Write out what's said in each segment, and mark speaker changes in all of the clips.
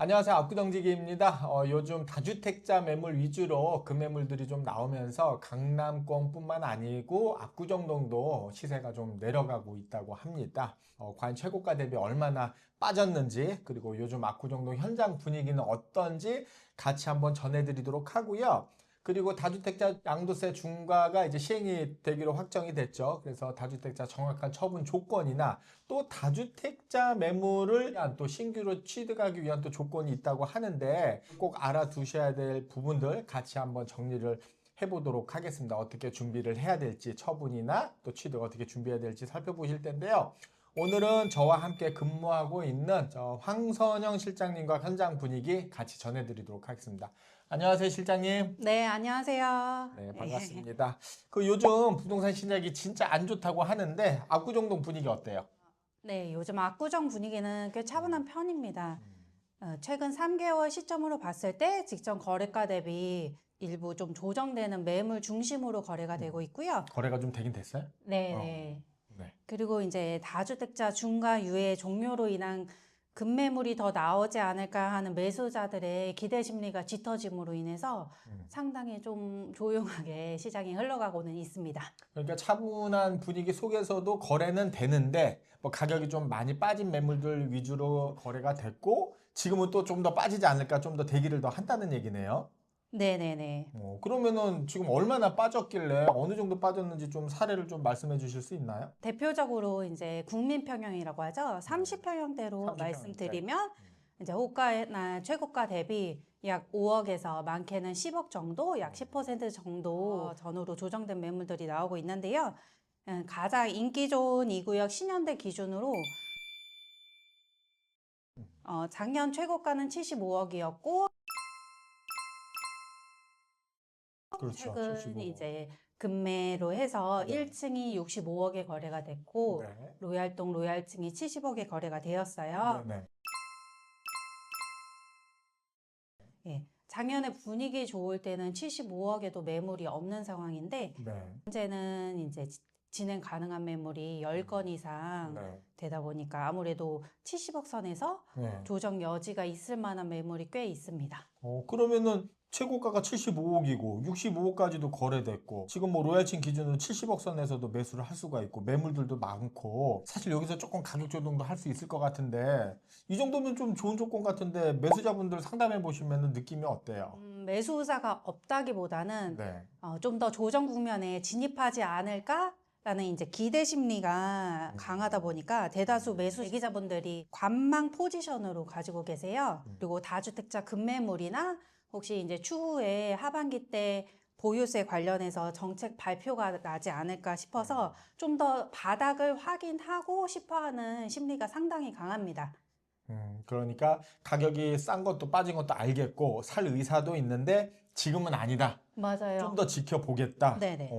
Speaker 1: 안녕하세요. 압구정지기입니다. 요즘 다주택자 매물 위주로 금매물들이 좀 나오면서 강남권뿐만 아니고 압구정동도 시세가 좀 내려가고 있다고 합니다. 과연 최고가 대비 얼마나 빠졌는지, 그리고 요즘 압구정동 현장 분위기는 어떤지 같이 한번 전해드리도록 하고요. 그리고 다주택자 양도세 중과가 이제 시행이 되기로 확정이 됐죠. 그래서 다주택자 정확한 처분 조건이나 또 다주택자 매물을 위한 또 신규로 취득하기 위한 또 조건이 있다고 하는데 꼭 알아두셔야 될 부분들 같이 한번 정리를 해보도록 하겠습니다. 어떻게 준비를 해야 될지, 처분이나 또 취득 어떻게 준비해야 될지 살펴보실 텐데요. 오늘은 저와 함께 근무하고 있는 황선영 실장님과 현장 분위기 같이 전해드리도록 하겠습니다. 안녕하세요, 실장님.
Speaker 2: 네, 안녕하세요.
Speaker 1: 네,
Speaker 2: 네.
Speaker 1: 반갑습니다. 요즘 부동산 시장이 진짜 안 좋다고 하는데 압구정동 분위기 어때요?
Speaker 2: 네, 요즘 압구정 분위기는 꽤 차분한 편입니다.
Speaker 1: 음.
Speaker 2: 최근 3개월 시점으로 봤을 때 직전 거래가 대비 일부 좀 조정되는 매물 중심으로 거래가 되고 있고요.
Speaker 1: 거래가 좀 되긴 됐어요?
Speaker 2: 네,
Speaker 1: 어,
Speaker 2: 네.
Speaker 1: 네.
Speaker 2: 그리고 이제 다주택자 중과 유예 종료로 인한 급매물이 더 나오지 않을까 하는 매수자들의 기대 심리가 짙어짐으로 인해서
Speaker 1: 음.
Speaker 2: 상당히 좀 조용하게 시장이 흘러가고는 있습니다.
Speaker 1: 그러니까 차분한 분위기 속에서도 거래는 되는데 뭐 가격이 좀 많이 빠진 매물들 위주로 거래가 됐고 지금은 또 좀 더 빠지지 않을까 좀 더 대기를 더 한다는 얘기네요.
Speaker 2: 네네네.
Speaker 1: 그러면은 지금 얼마나 빠졌길래 어느 정도 빠졌는지 좀 사례를 좀 말씀해 주실 수 있나요?
Speaker 2: 대표적으로 이제 국민평형이라고 하죠.
Speaker 1: 네.
Speaker 2: 30평형대로
Speaker 1: 30평대.
Speaker 2: 말씀드리면 이제 호가나 최고가 대비 약 5억에서 많게는 10억 정도, 약 10% 정도 전후로 조정된 매물들이 나오고 있는데요. 가장 인기 좋은 이 구역 신현대 기준으로 작년 최고가는 75억이었고
Speaker 1: 그렇죠.
Speaker 2: 최근
Speaker 1: 75.
Speaker 2: 이제 급매로 해서
Speaker 1: 네.
Speaker 2: 1층이 65억에 거래가 됐고
Speaker 1: 네.
Speaker 2: 로얄동 로얄층이 70억에 거래가 되었어요.
Speaker 1: 네네.
Speaker 2: 예, 작년에 분위기 좋을 때는 75억에도 매물이 없는 상황인데
Speaker 1: 네.
Speaker 2: 현재는 이제 진행 가능한 매물이 10건 이상
Speaker 1: 네.
Speaker 2: 되다 보니까 아무래도 70억 선에서
Speaker 1: 네.
Speaker 2: 조정 여지가 있을 만한 매물이 꽤 있습니다.
Speaker 1: 그러면은 최고가가 75억이고 65억까지도 거래됐고 지금 뭐 로얄층 기준으로 70억 선에서도 매수를 할 수가 있고 매물들도 많고 사실 여기서 조금 가격 조정도 할 수 있을 것 같은데 이 정도면 좀 좋은 조건 같은데 매수자분들 상담해 보시면 느낌이 어때요?
Speaker 2: 매수자가 없다기보다는
Speaker 1: 네.
Speaker 2: 좀 더 조정 국면에 진입하지 않을까? 라는 이제 기대 심리가 강하다 보니까 대다수 매수 대기자분들이 관망 포지션으로 가지고 계세요. 그리고 다주택자 급매물이나 혹시 이제 추후에 하반기 때 보유세 관련해서 정책 발표가 나지 않을까 싶어서 좀 더 바닥을 확인하고 싶어 하는 심리가 상당히 강합니다.
Speaker 1: 그러니까 가격이 싼 것도 빠진 것도 알겠고 살 의사도 있는데 지금은 아니다. 좀
Speaker 2: 맞아요.
Speaker 1: 더 지켜보겠다.
Speaker 2: 네네.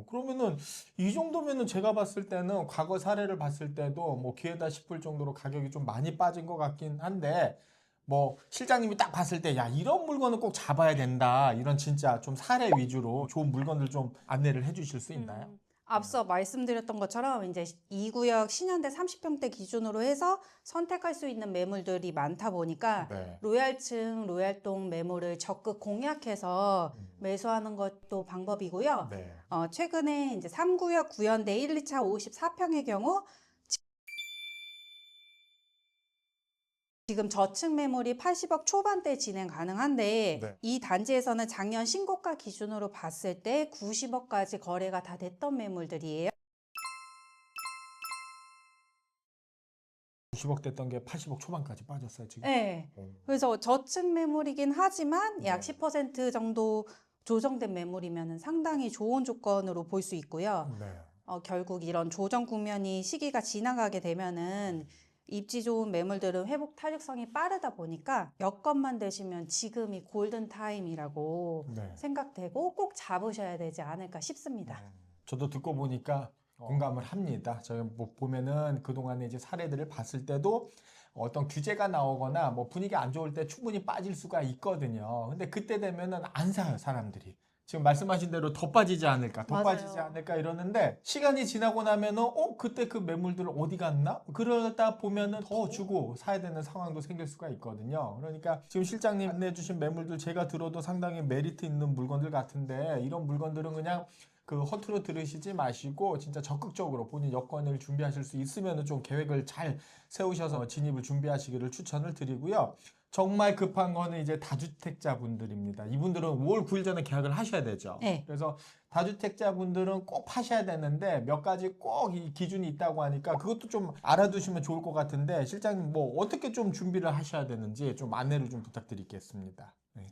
Speaker 1: 그러면은 이 정도면은 제가 봤을 때는 과거 사례를 봤을 때도 뭐 기회다 싶을 정도로 가격이 좀 많이 빠진 것 같긴 한데 뭐 실장님이 딱 봤을 때 야, 이런 물건은 꼭 잡아야 된다. 이런 진짜 좀 사례 위주로 좋은 물건들 좀 안내를 해 주실 수 있나요?
Speaker 2: 앞서 말씀드렸던 것처럼 이제 이 구역 신현대 30평대 기준으로 해서 선택할 수 있는 매물들이 많다 보니까
Speaker 1: 네.
Speaker 2: 로얄층, 로얄동 매물을 적극 공략해서 매수하는 것도 방법이고요.
Speaker 1: 네.
Speaker 2: 최근에 이제 3구역 구현대 1, 2차 54평의 경우 지금 저층 매물이 80억 초반대 진행 가능한데
Speaker 1: 네.
Speaker 2: 이 단지에서는 작년 신고가 기준으로 봤을 때 90억까지 거래가 다 됐던 매물들이에요.
Speaker 1: 90억 됐던 게 80억 초반까지 빠졌어요, 지금.
Speaker 2: 네.
Speaker 1: 오.
Speaker 2: 그래서 저층 매물이긴 하지만
Speaker 1: 네.
Speaker 2: 약 10% 정도 조정된 매물이면 상당히 좋은 조건으로 볼 수 있고요.
Speaker 1: 네.
Speaker 2: 결국 이런 조정 국면이 시기가 지나가게 되면은 입지 좋은 매물들은 회복 탄력성이 빠르다 보니까 여건만 되시면 지금이 골든 타임이라고
Speaker 1: 네.
Speaker 2: 생각되고 꼭 잡으셔야 되지 않을까 싶습니다.
Speaker 1: 저도 듣고 보니까 공감을 합니다. 저희 뭐 보면은 그동안에 이제 사례들을 봤을 때도 어떤 규제가 나오거나 뭐 분위기 안 좋을 때 충분히 빠질 수가 있거든요. 근데 그때 되면은 안 사요, 사람들이. 지금 말씀하신 대로 더 빠지지 않을까, 더
Speaker 2: 맞아요.
Speaker 1: 빠지지 않을까 이러는데 시간이 지나고 나면은 그때 그 매물들 어디 갔나? 그러다 보면은 더 주고 사야 되는 상황도 생길 수가 있거든요. 그러니까 지금 실장님 안내해 주신 매물들 제가 들어도 상당히 메리트 있는 물건들 같은데 이런 물건들은 그냥 그 허투루 들으시지 마시고 진짜 적극적으로 본인 여건을 준비하실 수 있으면 좀 계획을 잘 세우셔서 진입을 준비하시기를 추천을 드리고요. 정말 급한 거는 이제 다주택자분들입니다. 이분들은 5월 9일 전에 계약을 하셔야 되죠.
Speaker 2: 네.
Speaker 1: 그래서 다주택자분들은 꼭 파셔야 되는데 몇 가지 꼭 이 기준이 있다고 하니까 그것도 좀 알아두시면 좋을 것 같은데 실장님 뭐 어떻게 좀 준비를 하셔야 되는지 좀 안내를 좀 부탁드리겠습니다. 네.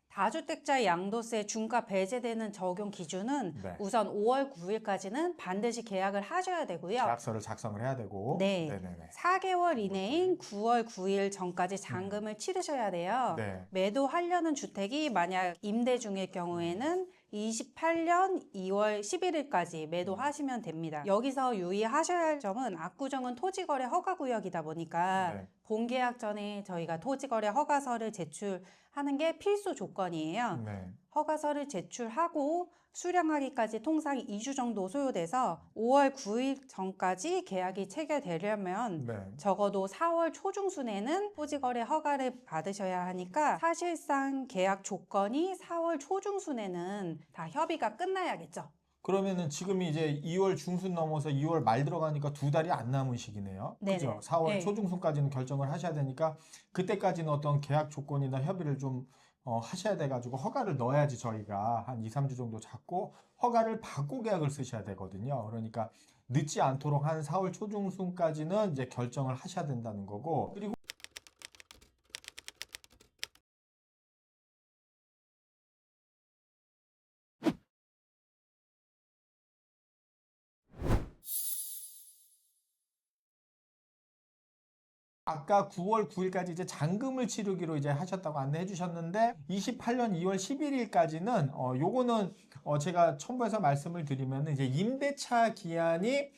Speaker 2: 다주택자 양도세 중과 배제되는 적용 기준은
Speaker 1: 네.
Speaker 2: 우선 5월 9일까지는 반드시 계약을 하셔야 되고요.
Speaker 1: 계약서를 작성을 해야 되고.
Speaker 2: 네.
Speaker 1: 네네네.
Speaker 2: 4개월 이내인 9월 9일 전까지 잔금을 치르셔야 돼요.
Speaker 1: 네.
Speaker 2: 매도하려는 주택이 만약 임대 중일 경우에는 28년 2월 11일까지 매도하시면 됩니다. 여기서 유의하셔야 할 점은 압구정은 토지거래 허가구역이다 보니까
Speaker 1: 네.
Speaker 2: 본계약 전에 저희가 토지거래 허가서를 제출하는 게 필수 조건이에요.
Speaker 1: 네.
Speaker 2: 허가서를 제출하고 수령하기까지 통상 2주 정도 소요돼서 5월 9일 전까지 계약이 체결되려면
Speaker 1: 네.
Speaker 2: 적어도 4월 초중순에는 토지거래 허가를 받으셔야 하니까 사실상 계약 조건이 4월 초중순에는 다 협의가 끝나야겠죠.
Speaker 1: 그러면은 지금이 이제 2월 중순 넘어서 2월 말 들어가니까 2달이 안 남은 시기네요.
Speaker 2: 네네.
Speaker 1: 그죠? 4월
Speaker 2: 네.
Speaker 1: 초중순까지는 결정을 하셔야 되니까 그때까지는 어떤 계약 조건이나 협의를 좀 하셔야 돼가지고 허가를 넣어야지 저희가 한 2, 3주 정도 잡고 허가를 받고 계약을 쓰셔야 되거든요. 그러니까 늦지 않도록 한 4월 초중순까지는 이제 결정을 하셔야 된다는 거고 그리고 아까 9월 9일까지 이제 잔금을 치르기로 이제 하셨다고 안내해 주셨는데 28년 2월 11일까지는 요거는 제가 첨부해서 말씀을 드리면 이제 임대차 기한이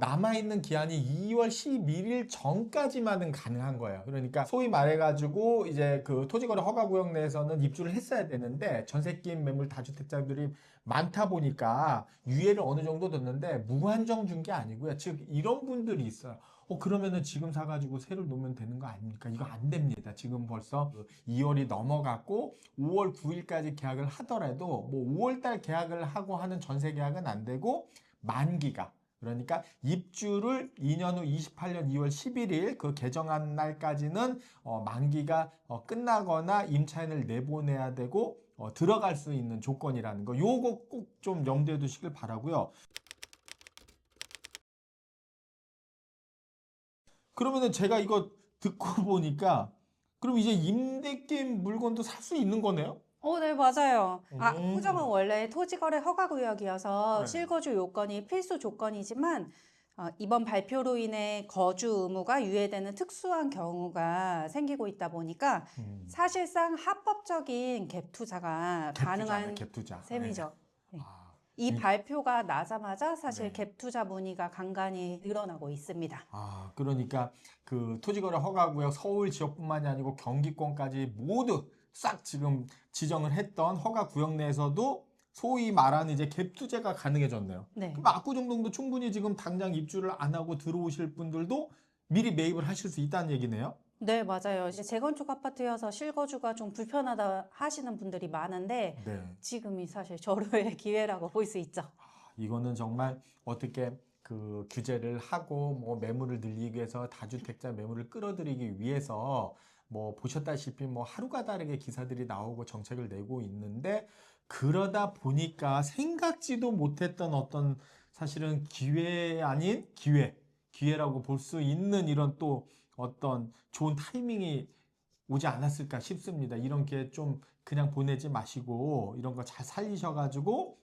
Speaker 1: 남아있는 기한이 2월 11일 전까지만은 가능한 거예요. 그러니까 소위 말해가지고 이제 그 토지거래 허가구역 내에서는 입주를 했어야 되는데 전세 끼인 매물 다주택자들이 많다 보니까 유예를 어느 정도 뒀는데 무한정 준 게 아니고요. 즉 이런 분들이 있어요. 그러면은 지금 사가지고 세를 놓으면 되는 거 아닙니까? 이거 안 됩니다. 지금 벌써 2월이 넘어갔고 5월 9일까지 계약을 하더라도 뭐 5월 달 계약을 하고 하는 전세 계약은 안 되고 만기가 그러니까 입주를 2년 후 28년 2월 11일 그 개정한 날까지는 만기가 끝나거나 임차인을 내보내야 되고 들어갈 수 있는 조건이라는 거 요거 꼭 좀 염두에 두시길 바라고요. 그러면은 제가 이거 듣고 보니까 그럼 이제 임대 끼인 물건도 살 수 있는 거네요?
Speaker 2: 네, 맞아요.
Speaker 1: 음.
Speaker 2: 압구정은 원래 토지거래 허가구역이어서
Speaker 1: 네.
Speaker 2: 실거주 요건이 필수 조건이지만 이번 발표로 인해 거주 의무가 유예되는 특수한 경우가 생기고 있다 보니까 사실상 합법적인 갭 투자가 가능한
Speaker 1: 갭 투자.
Speaker 2: 셈이죠.
Speaker 1: 네.
Speaker 2: 네.
Speaker 1: 아,
Speaker 2: 이 발표가 나자마자 사실
Speaker 1: 네.
Speaker 2: 갭 투자 문의가 간간히 늘어나고 있습니다.
Speaker 1: 그러니까 그 토지거래 허가구역 서울 지역뿐만이 아니고 경기권까지 모두 싹 지금 지정을 했던 허가구역 내에서도 소위 말하는 이제 갭 투자가 가능해졌네요.
Speaker 2: 네.
Speaker 1: 그럼 압구정동도 충분히 지금 당장 입주를 안 하고 들어오실 분들도 미리 매입을 하실 수 있다는 얘기네요.
Speaker 2: 네, 맞아요. 이제 재건축 아파트여서 실거주가 좀 불편하다 하시는 분들이 많은데
Speaker 1: 네.
Speaker 2: 지금이 사실 절호의 기회라고 볼 수 있죠.
Speaker 1: 이거는 정말 어떻게 그 규제를 하고 뭐 매물을 늘리기 위해서 다주택자 매물을 끌어들이기 위해서 뭐 보셨다시피 뭐 하루가 다르게 기사들이 나오고 정책을 내고 있는데 그러다 보니까 생각지도 못했던 어떤 사실은 기회 아닌 기회라고 볼 수 있는 이런 또 어떤 좋은 타이밍이 오지 않았을까 싶습니다. 이런 게 좀 그냥 보내지 마시고 이런 거 잘 살리셔가지고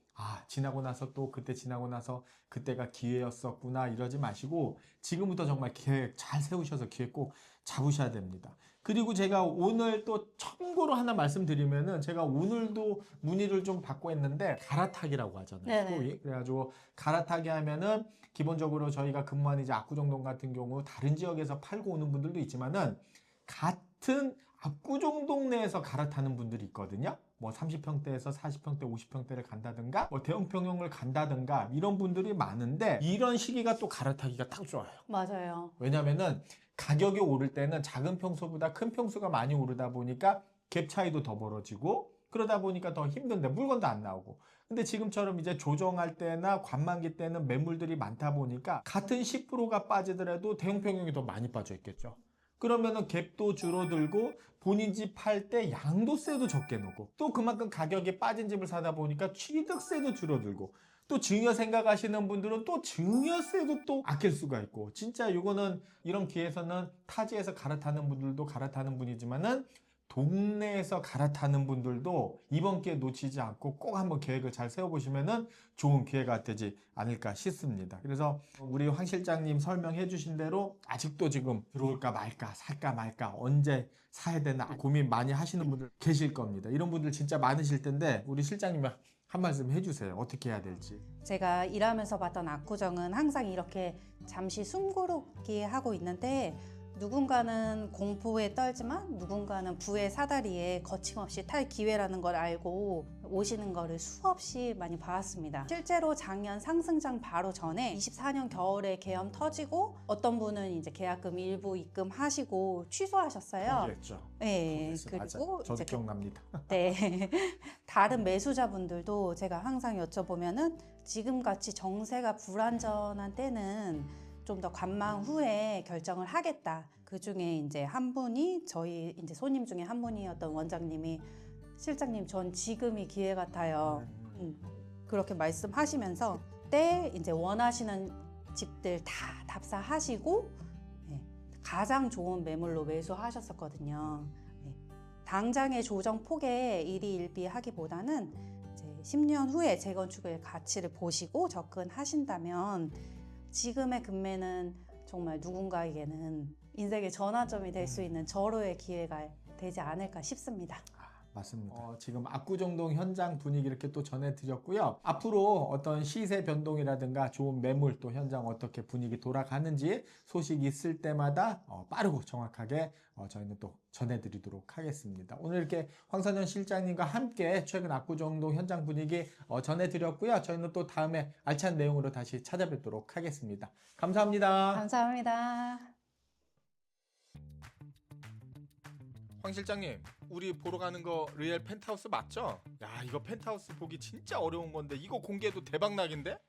Speaker 1: 지나고 나서 또 그때 지나고 나서 그때가 기회였었구나 이러지 마시고 지금부터 정말 계획 잘 세우셔서 기회 꼭 잡으셔야 됩니다. 그리고 제가 오늘 또 참고로 하나 말씀드리면은 제가 오늘도 문의를 좀 받고 했는데 갈아타기라고 하잖아요.
Speaker 2: 네네.
Speaker 1: 소위. 그래가지고 갈아타기 하면은 기본적으로 저희가 근무하는 이제 압구정동 같은 경우 다른 지역에서 팔고 오는 분들도 있지만은 같은 압구정동 내에서 갈아타는 분들이 있거든요. 뭐 30평대에서 40평대, 50평대를 간다든가 뭐 대형 평형을 간다든가 이런 분들이 많은데 이런 시기가 또 갈아타기가 딱 좋아요.
Speaker 2: 맞아요.
Speaker 1: 왜냐면은 가격이 오를 때는 작은 평수보다 큰 평수가 많이 오르다 보니까 갭 차이도 더 벌어지고 그러다 보니까 더 힘든데 물건도 안 나오고. 근데 지금처럼 이제 조정할 때나 관만기 때는 매물들이 많다 보니까 같은 10%가 빠지더라도 대형 평형이 더 많이 빠져 있겠죠. 그러면은 갭도 줄어들고 본인 집 팔 때 양도세도 적게 내고 또 그만큼 가격이 빠진 집을 사다 보니까 취득세도 줄어들고 또 증여 생각하시는 분들은 또 증여세도 또 아낄 수가 있고 진짜 이거는 이런 기회에서는 타지에서 갈아타는 분들도 갈아타는 분이지만은 동네에서 갈아타는 분들도 이번 기회 놓치지 않고 꼭 한번 계획을 잘 세워보시면은 좋은 기회가 되지 않을까 싶습니다. 그래서 우리 황 실장님 설명해 주신 대로 아직도 지금 들어올까 말까 살까 말까 언제 사야 되나 고민 많이 하시는 분들 계실 겁니다. 이런 분들 진짜 많으실 텐데 우리 실장님 한 말씀 해주세요. 어떻게 해야 될지.
Speaker 2: 제가 일하면서 봤던 압구정은 항상 이렇게 잠시 숨고르기 하고 있는데 누군가는 공포에 떨지만 누군가는 부의 사다리에 거침없이 탈 기회라는 걸 알고 오시는 거를 수없이 많이 봐왔습니다. 실제로 작년 상승장 바로 전에 24년 겨울에 계엄 터지고 어떤 분은 이제 계약금 일부 입금하시고 취소하셨어요.
Speaker 1: 그랬죠.
Speaker 2: 네, 그리고
Speaker 1: 저도
Speaker 2: 이제
Speaker 1: 기억납니다.
Speaker 2: 네. 다른 매수자분들도 제가 항상 여쭤보면은 지금같이 정세가 불안전한 때는 좀 더 관망 후에 결정을 하겠다. 그 중에 이제 한 분이 저희 이제 손님 중에 한 분이었던 원장님이 실장님 전 지금이 기회 같아요. 그렇게 말씀하시면서 그때 이제 원하시는 집들 다 답사하시고 네, 가장 좋은 매물로 매수하셨었거든요. 네. 당장의 조정 폭에 일희일비하기보다는 이제 10년 후에 재건축의 가치를 보시고 접근하신다면 지금의 금매는 정말 누군가에게는 인생의 전환점이 될 수 있는 절호의 기회가 되지 않을까 싶습니다.
Speaker 1: 맞습니다. 지금 압구정동 현장 분위기 이렇게 또 전해드렸고요. 앞으로 어떤 시세 변동이라든가 좋은 매물 또 현장 어떻게 분위기 돌아가는지 소식 있을 때마다 빠르고 정확하게 저희는 또 전해드리도록 하겠습니다. 오늘 이렇게 황선현 실장님과 함께 최근 압구정동 현장 분위기 전해드렸고요. 저희는 또 다음에 알찬 내용으로 다시 찾아뵙도록 하겠습니다. 감사합니다.
Speaker 2: 감사합니다.
Speaker 1: 황 실장님, 우리 보러 가는 거 리얼 펜트하우스 맞죠? 야, 이거 펜트하우스 보기 진짜 어려운 건데 이거 공개해도 대박 나긴데?